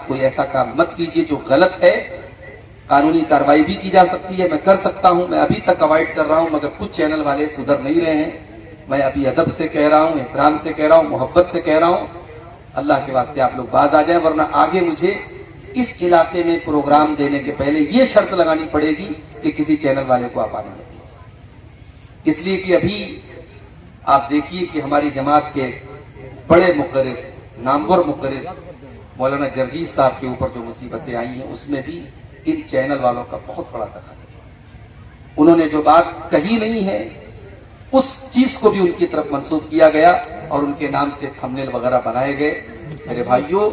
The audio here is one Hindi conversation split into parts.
आप कोई ऐसा काम मत कीजिए जो गलत है। कानूनी कार्रवाई भी की जा सकती है, मैं कर सकता हूं। मैं अभी तक अवॉइड कर रहा हूं, मगर कुछ चैनल वाले सुधर नहीं रहे हैं। मैं अभी अदब से कह रहा हूं, एहतराम से कह रहा हूं, मोहब्बत से कह रहा हूं, अल्लाह के वास्ते आप लोग बाज आ जाएं, वरना आगे मुझे इस इलाके में प्रोग्राम देने के पहले ये शर्त लगानी पड़ेगी कि किसी चैनल वाले को आप आने मत दीजिए। इसलिए कि अभी आप देखिए कि हमारी जमात के बड़े मुक़र्रिर, नामवर मुक़र्रिर मौलाना जरजीत साहब के ऊपर जो मुसीबतें आई हैं, उसमें भी इन चैनल वालों का बहुत बड़ा दखल है। उन्होंने जो बात कही नहीं है, उस चीज को भी उनकी तरफ मंसूब किया गया और उनके नाम से थंबनेल वगैरह बनाए गए। मेरे भाइयों,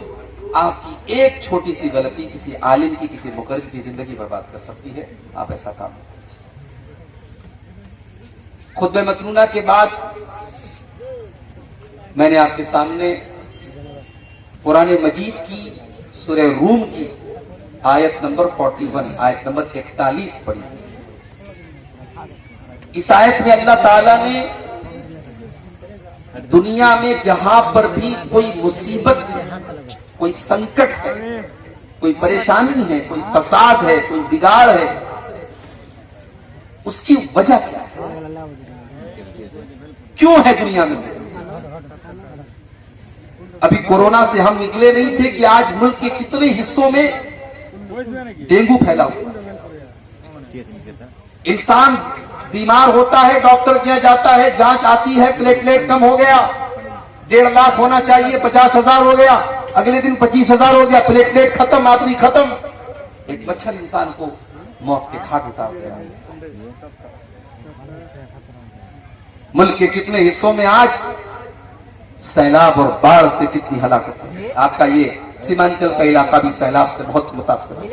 आपकी एक छोटी सी गलती किसी आलिम की, किसी मुक़र्रिर की जिंदगी बर्बाद कर सकती है। आप ऐसा काम नहीं कर सकते। खुतबे मसनूना के बाद मैंने आपके सामने कुरान मजीद की सूरह रूम की आयत नंबर 41, आयत नंबर 41 पढ़ी। इस आयत में अल्लाह ताला ने दुनिया में जहां पर भी कोई मुसीबत है, कोई संकट है, कोई परेशानी है, कोई फसाद है, कोई बिगाड़ है, उसकी वजह क्या है, क्यों है दुनिया में। अभी कोरोना से हम निकले नहीं थे कि आज मुल्क के कितने हिस्सों में डेंगू फैला हुआ। इंसान बीमार होता है, डॉक्टर के यहाँ जाता है, जांच आती है, प्लेटलेट कम हो गया, 1.5 लाख होना चाहिए, 50,000 हो गया, अगले दिन 25,000 हो गया, प्लेटलेट खत्म, आदमी खत्म। एक मच्छर इंसान को मौत के घाट उतार गया। मुल्क के कितने हिस्सों में आज सैलाब और बाढ़ से कितनी हलाकत है। आपका ये सीमांचल का इलाका भी सैलाब से बहुत मुतासर है।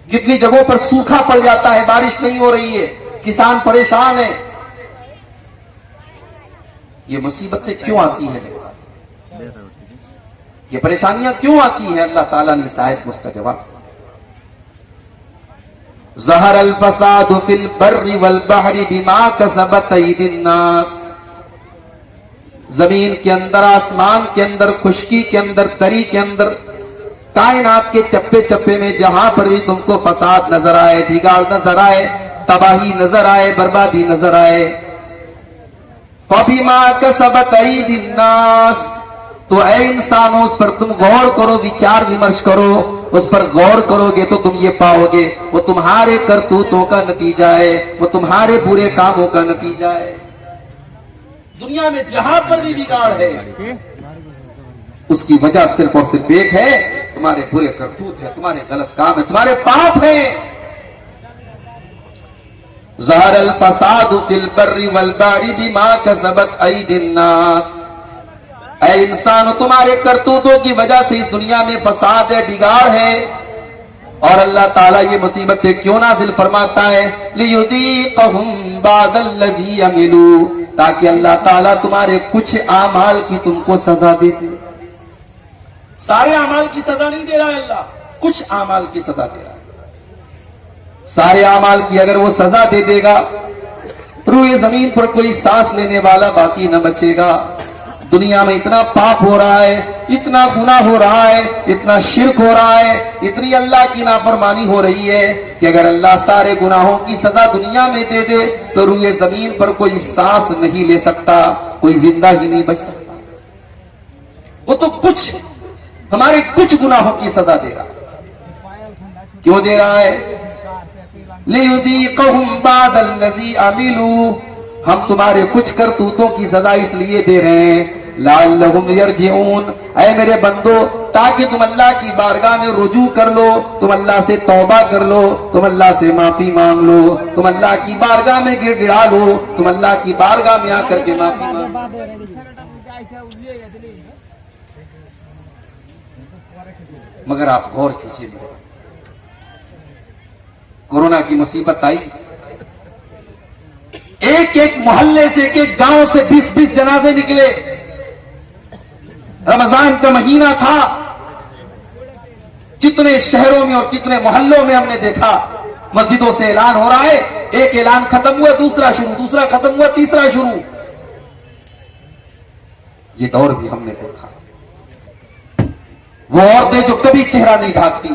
कितनी जगहों पर सूखा पड़ जाता है, बारिश नहीं हो रही है, किसान परेशान है। ये मुसीबतें क्यों आती हैं, ये परेशानियां क्यों आती हैं? अल्लाह ताला ने इस आयत में उसका जवाब दिया। ज़हर अल फसादु फिल बर्रि वल बहरि बिमा कसबत अयदिन नास। जमीन के अंदर, आसमान के अंदर, खुशकी के अंदर, तरी के अंदर, कायनात के चप्पे चप्पे में जहां पर भी तुमको फसाद नजर आए, बिगाड़ नजर आए, तबाही नजर आए, बर्बादी नजर आए, फबिमा कसबत अयदिन नास, तो ऐ इंसानों उस पर तुम गौर करो, विचार विमर्श करो, उस पर गौर करोगे तो तुम ये पाओगे वो तुम्हारे करतूतों का नतीजा है, वो तुम्हारे बुरे कामों का नतीजा है। दुनिया में जहां पर भी बिगाड़ है, उसकी वजह सिर्फ और सिर्फ एक है, तुम्हारे बुरे करतूत है, तुम्हारे गलत काम है, तुम्हारे पाप है। ज़हर अल फसादु फिल बर्रि वल बहरि बिमा कसबत अयदिन नास। ऐ इंसान, तुम्हारे करतूतों की वजह से इस दुनिया में फसाद है, बिगाड़ है। और अल्लाह ताला ये मुसीबतें क्यों नाजिल फरमाता है? लियुदीक़हुम बादल्लज़ी अमिलू, ताकि अल्लाह ताला तुम्हारे कुछ आमाल की तुमको सजा दे दे। सारे आमाल की सजा नहीं दे रहा है अल्लाह, कुछ आमाल की सजा दे रहा है। सारे आमाल की अगर वो सजा दे देगा, रूए जमीन पर कोई सांस लेने वाला बाकी न बचेगा। दुनिया में इतना पाप हो रहा है, इतना गुनाह हो रहा है, इतना शिर्क हो रहा है, इतनी अल्लाह की नाफरमानी हो रही है कि अगर अल्लाह सारे गुनाहों की सजा दुनिया में दे दे तो रूए जमीन पर कोई सांस नहीं ले सकता, कोई जिंदा ही नहीं बच सकता। वो तो कुछ हमारे कुछ गुनाहों की सजा दे रहा है। क्यों दे रहा है? लियुदीक़हुम बादल्लज़ी अमिलू, हम तुम्हारे कुछ करतूतों की सजा इसलिए दे रहे हैं, लअल्लहुम यरजिऊन, ऐ मेरे बंदो, ताकि तुम अल्लाह की बारगाह में रुजू कर लो, तुम अल्लाह से तौबा कर लो, तुम अल्लाह से माफी मांग लो, तुम अल्लाह की बारगाह में गिड़गिड़ा लो, तुम अल्लाह की बारगाह में आकर के माफी मांग। मगर आप गौर कीजिए, कोरोना की मुसीबत आई, एक एक मोहल्ले से, एक एक गांव से 20-20 जनाजे निकले। रमजान का महीना था, कितने शहरों में और कितने मोहल्लों में हमने देखा मस्जिदों से ऐलान हो रहा है, एक ऐलान खत्म हुआ दूसरा शुरू, दूसरा खत्म हुआ तीसरा शुरू। ये दौर भी हमने देखा। वो औरतें जो कभी चेहरा नहीं ढाकती।